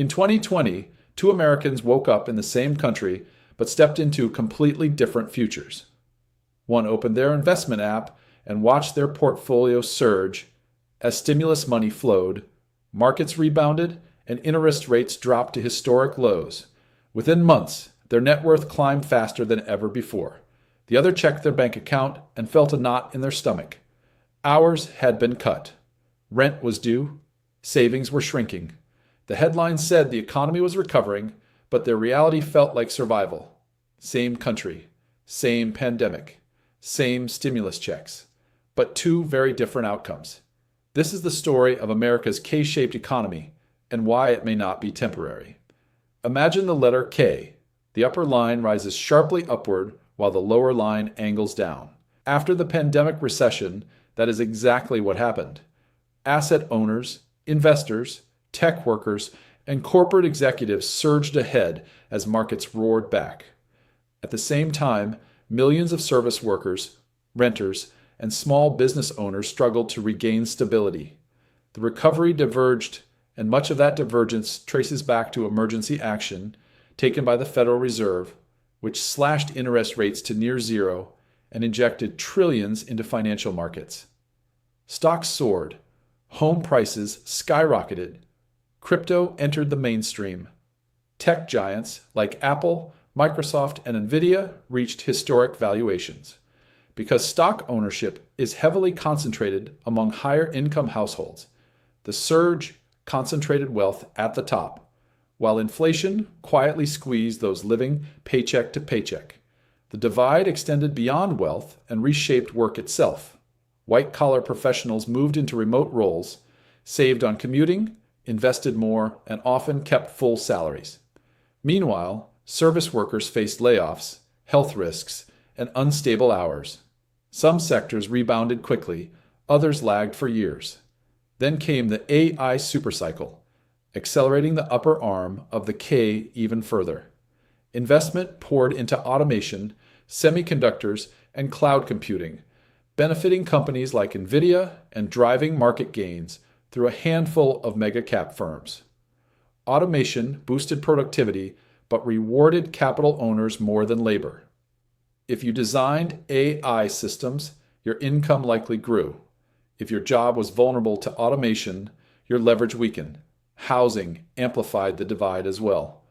In 2020, two Americans woke up in the same country but stepped into completely different futures. One opened their investment app and watched their portfolio surge as stimulus money flowed, markets rebounded, and interest rates dropped to historic lows. Within months, their net worth climbed faster than ever before. The other checked their bank account and felt a knot in their stomach. Hours had been cut. Rent was due. Savings were shrinking. The headlines said the economy was recovering, but their reality felt like survival. Same country, same pandemic, same stimulus checks, but two very different outcomes. This is the story of America's K-shaped economy and why it may not be temporary. Imagine the letter K. The upper line rises sharply upward while the lower line angles down. After the pandemic recession, that is exactly what happened. Asset owners, investors, tech workers, and corporate executives surged ahead as markets roared back. At the same time, millions of service workers, renters, and small business owners struggled to regain stability. The recovery diverged, and much of that divergence traces back to emergency action taken by the Federal Reserve, which slashed interest rates to near zero and injected trillions into financial markets. Stocks soared, home prices skyrocketed, crypto entered the mainstream. Tech giants like Apple, Microsoft, and Nvidia reached historic valuations. Because stock ownership is heavily concentrated among higher income households, the surge concentrated wealth at the top, while inflation quietly squeezed those living paycheck to paycheck. The divide extended beyond wealth and reshaped work itself. White-collar professionals moved into remote roles, saved on commuting, invested more, and often kept full salaries. Meanwhile, service workers faced layoffs, health risks, and unstable hours. Some sectors rebounded quickly, others lagged for years. Then came the AI supercycle, accelerating the upper arm of the K even further. Investment poured into automation, semiconductors, and cloud computing, benefiting companies like Nvidia and driving market gains through a handful of mega-cap firms. Automation boosted productivity but rewarded capital owners more than labor. If you designed AI systems, your income likely grew. If your job was vulnerable to automation, your leverage weakened. Housing amplified the divide as well.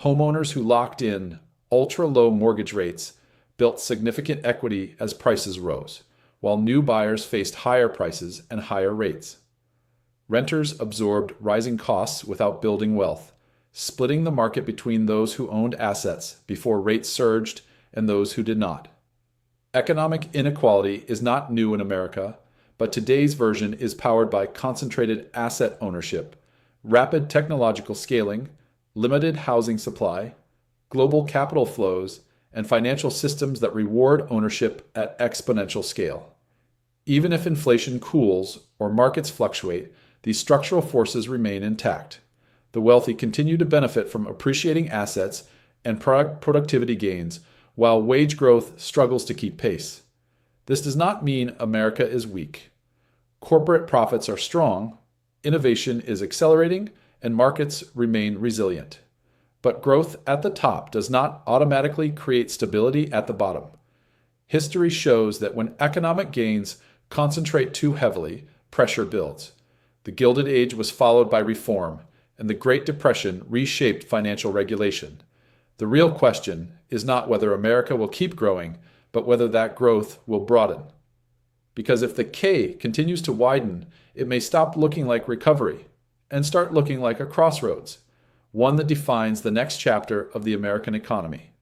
Homeowners who locked in ultra-low mortgage rates built significant equity as prices rose, while new buyers faced higher prices and higher rates. Renters absorbed rising costs without building wealth, splitting the market between those who owned assets before rates surged and those who did not. Economic inequality is not new in America, but today's version is powered by concentrated asset ownership, rapid technological scaling, limited housing supply, global capital flows, and financial systems that reward ownership at exponential scale. Even if inflation cools or markets fluctuate, these structural forces remain intact. The wealthy continue to benefit from appreciating assets and productivity gains, while wage growth struggles to keep pace. This does not mean America is weak. Corporate profits are strong, innovation is accelerating, and markets remain resilient. But growth at the top does not automatically create stability at the bottom. History shows that when economic gains concentrate too heavily, pressure builds. The Gilded Age was followed by reform, and the Great Depression reshaped financial regulation. The real question is not whether America will keep growing, but whether that growth will broaden. Because if the K continues to widen, it may stop looking like recovery and start looking like a crossroads, one that defines the next chapter of the American economy.